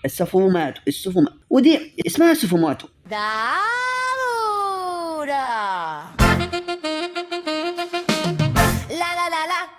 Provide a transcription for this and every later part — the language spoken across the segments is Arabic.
السفوماتو ودي اسمها سفوماتو. داودا. لا لا لا لا.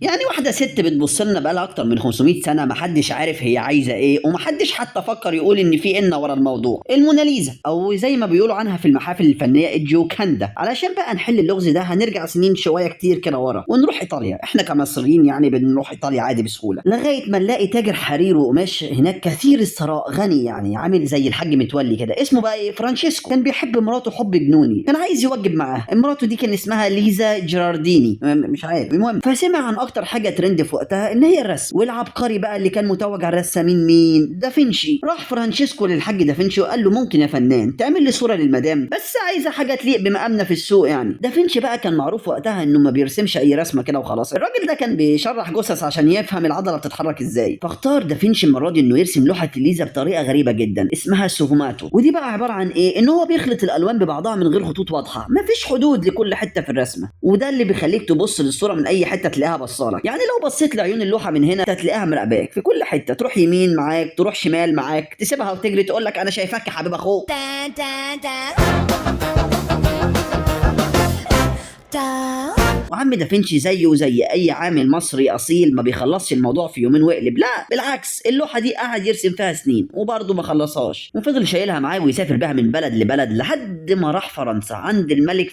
يعني واحدة ست بتبص لنا بقالها أكتر من 500 سنة، محدش عارف هي عايزة إيه، ومحدش حتى فكر يقول إن في إن ورا الموضوع. الموناليزا، أو زي ما بيقولوا عنها في المحافل الفنية الجوكاندا. علشان بقى نحل اللغز ده هنرجع سنين شوية كتير كده ورا ونروح إيطاليا. إحنا كمصريين يعني بنروح إيطاليا عادي بسهولة، لغاية ما نلاقي تاجر حرير وقماش هناك كثير الثراء، غني يعني عامل زي الحاج متولي كده. اسمه بقى إيه؟ فرانشيسكو. كان بيحب مراته حب جنوني، كان عايز يوجب معاها. مراته دي كان اسمها ليزا جيرارديني، مش عارف. المهم فسمع عن أكتر حاجة ترند في وقتها ان هي الرسم. والعبقري بقى اللي كان متوج على الرسامين مين؟ دافنشي. راح فرانشيسكو للحاج دافنشي وقال له ممكن يا فنان تعمل لي صوره للمدام، بس عايزه حاجه تليق بمقامنا في السوق يعني. دافنشي بقى كان معروف وقتها انه ما بيرسمش اي رسمه كده وخلاص. الراجل ده كان بيشرح جثث عشان يفهم العضله بتتحرك ازاي. فاختار دافنشي المره دي انه يرسم لوحه ليزا بطريقه غريبه جدا اسمها سوفوماتو. ودي بقى عباره عن ايه؟ ان هو بيخلط الالوان ببعضها من غير خطوط واضحه، مفيش حدود لكل حته في الرسمه. وده اللي بيخليك تبص للصوره من اي حته تلاقيها بصالك. يعني لو بصيت لعيون اللوحه من هنا هتلاقيها مراقباك في كل حته، تروح يمين معاك، تروح شمال معاك، تسيبها وتجري تقول لك انا شايفاك يا حبيب اخوك. وعم دافنشي زيه زي اي عامل مصري اصيل ما بيخلصش الموضوع في يومين ويقلب، لا بالعكس، اللوحه دي قعد يرسم فيها سنين وبرضه ما خلصهاش، وفضل شايلها معاه ويسافر بها من بلد لبلد لحد ما راح فرنسا عند الملك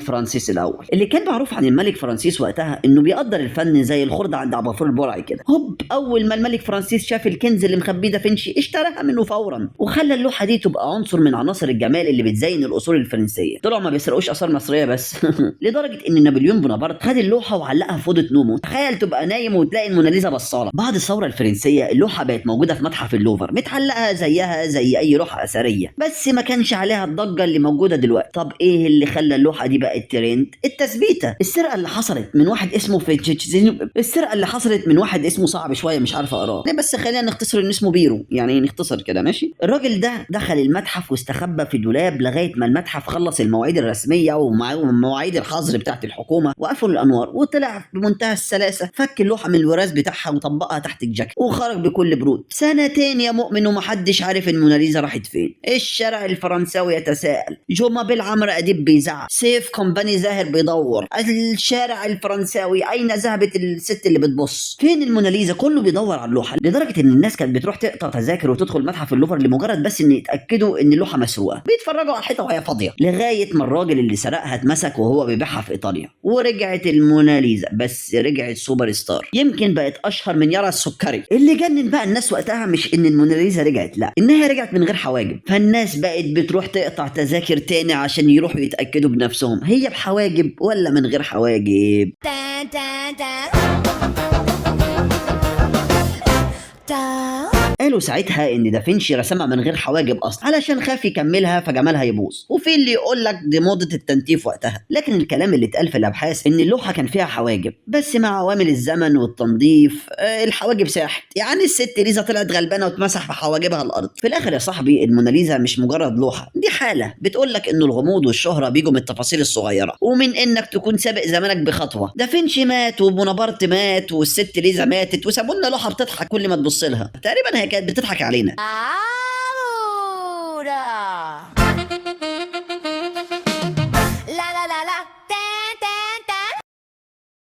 فرانسيس الاول، اللي كان معروف عن الملك فرانسيس وقتها انه بيقدر الفن زي الخرده عند عبافور البرعي كده. هوب، اول ما الملك فرانسيس شاف الكنز اللي مخبيه دافنشي اشتراها منه فورا، وخلى اللوحه دي تبقى عنصر من عناصر الجمال اللي بتزين القصور الفرنسيه. طلعوا ما بيسرقوش اثار مصريه بس. لدرجه ان نابليون بونابرت خد اللوحه وعلقها في اوضه نومه. تخيل تبقى نايم وتلاقي الموناليزا بصاله. بعد الثوره الفرنسيه اللوحه بقت موجوده في متحف اللوفر، متعلقه زيها زي اي لوحه اثريه، بس ما كانش عليها الضجه اللي موجوده دلوقتي. طب ايه اللي خلى اللوحه دي بقت ترند؟ التثبيته. السرقه اللي حصلت من واحد اسمه صعب شويه مش عارف اقراه، بس خلينا نختصر ان اسمه بيرو، يعني نختصر كده ماشي. الراجل ده دخل المتحف واستخبى في دولاب لغايه ما المتحف خلص المواعيد الرسميه ومواعيد الحظر بتاعت الحكومه، وقفلوا الانوار، وطلع بمنتهى السلاسه، فك اللوحه من الوراث بتاعها وطبقها تحت الجاكيت وخرج بكل برود. سنتين يا مؤمن ومحدش عارف الموناليزا راحت فين. الشارع الفرنساوي يتساءل، جوما بالعمر اديب بيزعق، سيف كومباني زاهر بيدور، الشارع الفرنساوي اين ذهبت الست اللي بتبص؟ فين الموناليزا؟ كله بيدور على اللوحه، لدرجه ان الناس كانت بتروح تقطع تذاكر وتدخل متحف اللوفر لمجرد بس ان يتاكدوا ان اللوحه مسروقه، بيتفرجوا على الحيطه وهي فاضيه، لغايه ما الراجل اللي سرقها اتمسك وهو بيبيعها في ايطاليا. ورجعت الموناليزا، بس رجعت سوبر ستار، يمكن بقت اشهر من يارا السكري. اللي جنن بقى الناس وقتها مش ان الموناليزا رجعت، لا، انها رجعت من غير حواجب. فالناس بقت بتروح تقطع تذاكر تاني عشان يروحوا يتاكدوا بنفسهم هي بحواجب ولا من غير حواجب. قالوا ساعتها ان دافنشي رسمها من غير حواجب اصلا علشان خاف يكملها فجمالها يبوظ، وفي اللي يقول لك دي موضه التنتيف وقتها. لكن الكلام اللي اتقال في الابحاث ان اللوحه كان فيها حواجب، بس مع عوامل الزمن والتنظيف الحواجب ساحت، يعني الست ليزا طلعت غلبانه وتمسح بحواجبها الارض. في الاخر يا صاحبي الموناليزا مش مجرد لوحه، دي حاله بتقول لك ان الغموض والشهره بيجوا من التفاصيل الصغيره، ومن انك تكون سابق زمانك بخطوه. دافنشي مات وبونابرت مات والست ليزا ماتت وسابوا لنا لوحه بتضحك كل ما تبص لها. تقريبا هي كانت بتضحك علينا.